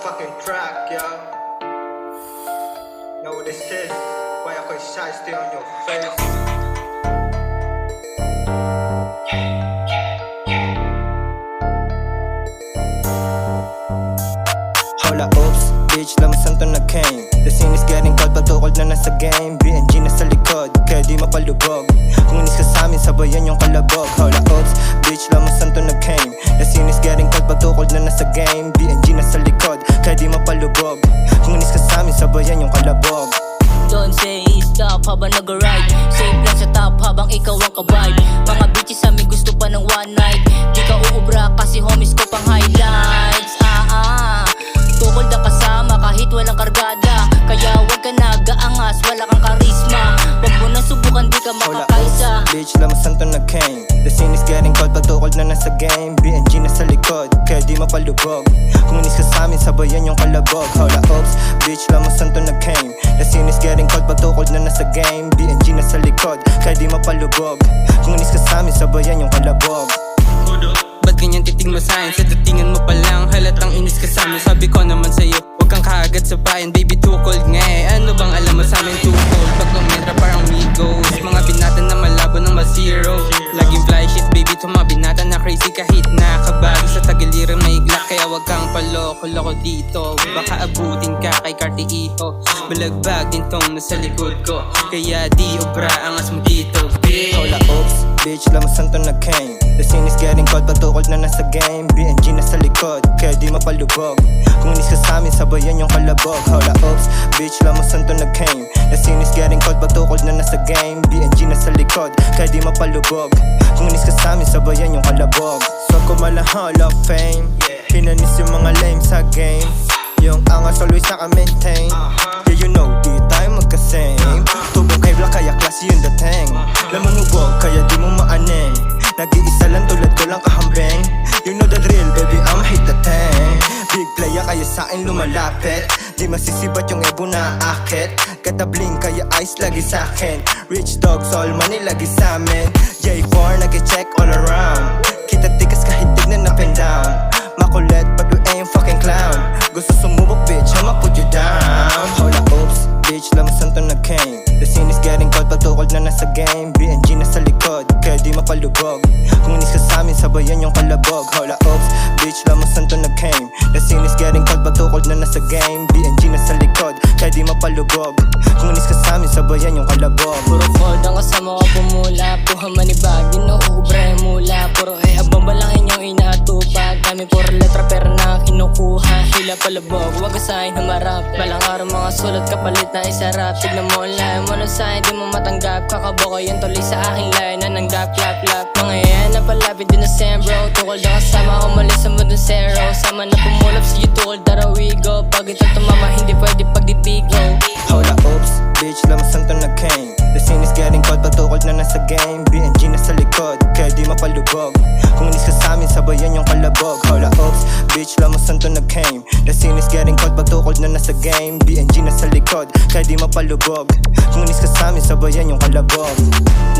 fucking track, yo. Know what this is? Why I could shot stay on your face. Hola, oops, bitch, lamasan to nag-came. The scene is getting cold, pagtukol na nasa game. BNG na sa likod, kaya di mapalubog. Kung inis ka sa'min, sabayan yung kalabog. Hola, oops, bitch, lamasan to nag-came. The scene is getting cold, pagtukol na nasa game. BNG na sa likod, kaya di mapalubog. Kung inis ka sa'min, sabayan yung kalabog. Don't say stop habang nag-ride. Safe lang sa top habang ikaw ang kavibe. Mga bitches sa amin gusto pa ng one night. Di ka uubra kasi homies ko pang highlights. Tukol na kasama kahit walang kargada. Kaya wag ka nag-aangas, wala kang karisma. Wag mo na subukan, di ka makakaisa. Bitch, lamasan to nag-came. The scene is getting cold, pagtukol na nasa game. BNG na sa likod, kaya di mapalubog. Kung inis ka sa'min, sabayan yung kalabog. Hola, oops, bitch, lamasan to nag-came. The scene is getting cold, pagtukol na nasa game. BNG na sa likod, kaya di mapalubog. Kung inis ka sa'min, sabayan yung kalabog. Ba't ganyan titig mo sa'kin? Sa datingan mo pa lang halatang inis ka sa'min. Sabi ko naman sa'yo, huwag kang kaagad sa bayan. Baby, too cold nga eh. Ano bang alam mo sa'min? Too cold, pag lumentra parang Migos. Mga binata na malabo ng ma-zero. Laging fly shit, baby, to mga binata na crazy. Kahit nakabagi sa tagiliran may iglak. Kaya huwag kang paloko-loko dito. Baka abutin ka kay Carti Iho. Balagbag din tong nasa likod ko. Kaya di obra, angas mo dito, bitch. Hola, oops, bitch, lamasan to nag-came. The scene is getting cold, pagtukol na nasa game. BNG na sa likod, kaya di mapalubog. Kung inis ka sa'min, sabayan yung kalabog. Hola, oops, bitch, lamasan to nag-came. The scene is getting cold, pagtukol na nasa game. BNG na sa likod, kaya di mapalubog. Kung inis ka sa'min, sabayan yung kalabog. So kumala Hall of Fame, pinanis yung mga lame sa game. Yung angas always naka-maintain. Yeah, you know, di tayo magka-same. Tubong kay Black, kaya klase yung dating. Lamanubog, kaya di mo maaneng. Nag-iisa lang tulad ko lang kahambeng. You know the drill, baby, I'm hit the tank. Big playa kaya sa'kin lumalapit. Di masisibat yung ebo na akit. Katabling kaya ice lagi sa'kin. Rich dogs, all money lagi sa'min. J4, nag-check all around. Kita tikas kahit tignan up and down. Makulit but we ain't fucking clown. Gusto sumubok bitch, I'ma put you down. Hola, oops, bitch, lamasan to nag-came. The scene is getting cold, pagtukol na nasa game. BNG na sa likod, kaya di mapalubog. Kung inis ka sa'min, sabayan yung kalabog. Hola, oops, bitch, lamasan to nag-came. The scene is getting cold, pagtukol na nasa game. BNG na sa likod, kaya di mapalubog. Kung inis ka sa'min, sabayan yung kalabog. Puro cold ang kasama ko pumula. Puha manibag, di nauubra yung mula. Puro abang ba lang inyong inaatupag. Kami puro letra pero na kinukuha. Hila palabog, wag ka sa'kin humarap. Balang araw mga sulat kapalit na isarap. Tignan mo online mo na sa'kin, di mo matanggap. Kakaboko yung tuloy sa aking line na nanggap, lap. Mga yan na palapit din na same bro. Tukol na kasama, umalis sa mundo zero. Sama na pumulap sa tukol, darawigo. Pag ito tumama, hindi pwede pagdidigo. Hola, oops, bitch, lamasan to nag-came. The scene is getting cold, pagtukol na nasa game. BNG na sa likod, kaya di mapalubog. Kung inis ka sa'min, sabayan yung kalabog. Hola, oops, bitch, lamasan to nag-came. The scene is getting cold, pagtukol na nasa game. BNG na sa likod, kaya di mapalubog. Kung inis ka sa'min, sabayan yung kalabog.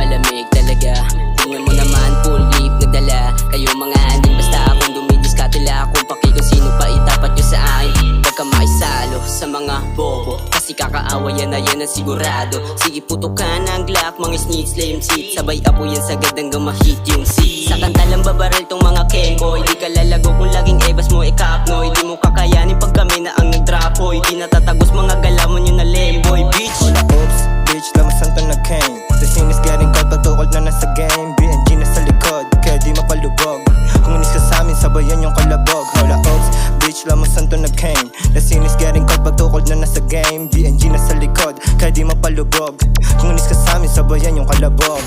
Malamig talaga, tingnan mo naman full lip nagdala. Kayo mga andin basta akong dumidiskatila. Kung paki kung sino pa itapat nyo sa akin. Huwag ka makisalo sa mga bobo, kasi kakaawa yan na yan ang sigurado. Sige putukan ang glock, mga sneaks, lame seat. Sabay apo yan sagad hanggang ma-hit yung seat. Sa kanta lang babaril tong mga kengkoy. Di ka lalago kung laging ebas mo ikapnoy. Di mo kakayanin pag kami na ang nagdrapoy. Di natatagos mga galamon yun na lemboy, bitch. Hola, oops, bitch, lamasan to nag-came. The scene is getting cold, pagtukol na nasa game. BNG na sa likod, kaya di mapalubog. Kung inis ka sa'min, sabayan yung kalabog. Hola, oops, bitch, lamasan to nag-came. The scene is getting cold, pagtukol na nasa game. BNG na sa likod, kaya di mapalubog. Kung inis ka sa'min, sabayan yung kalabog.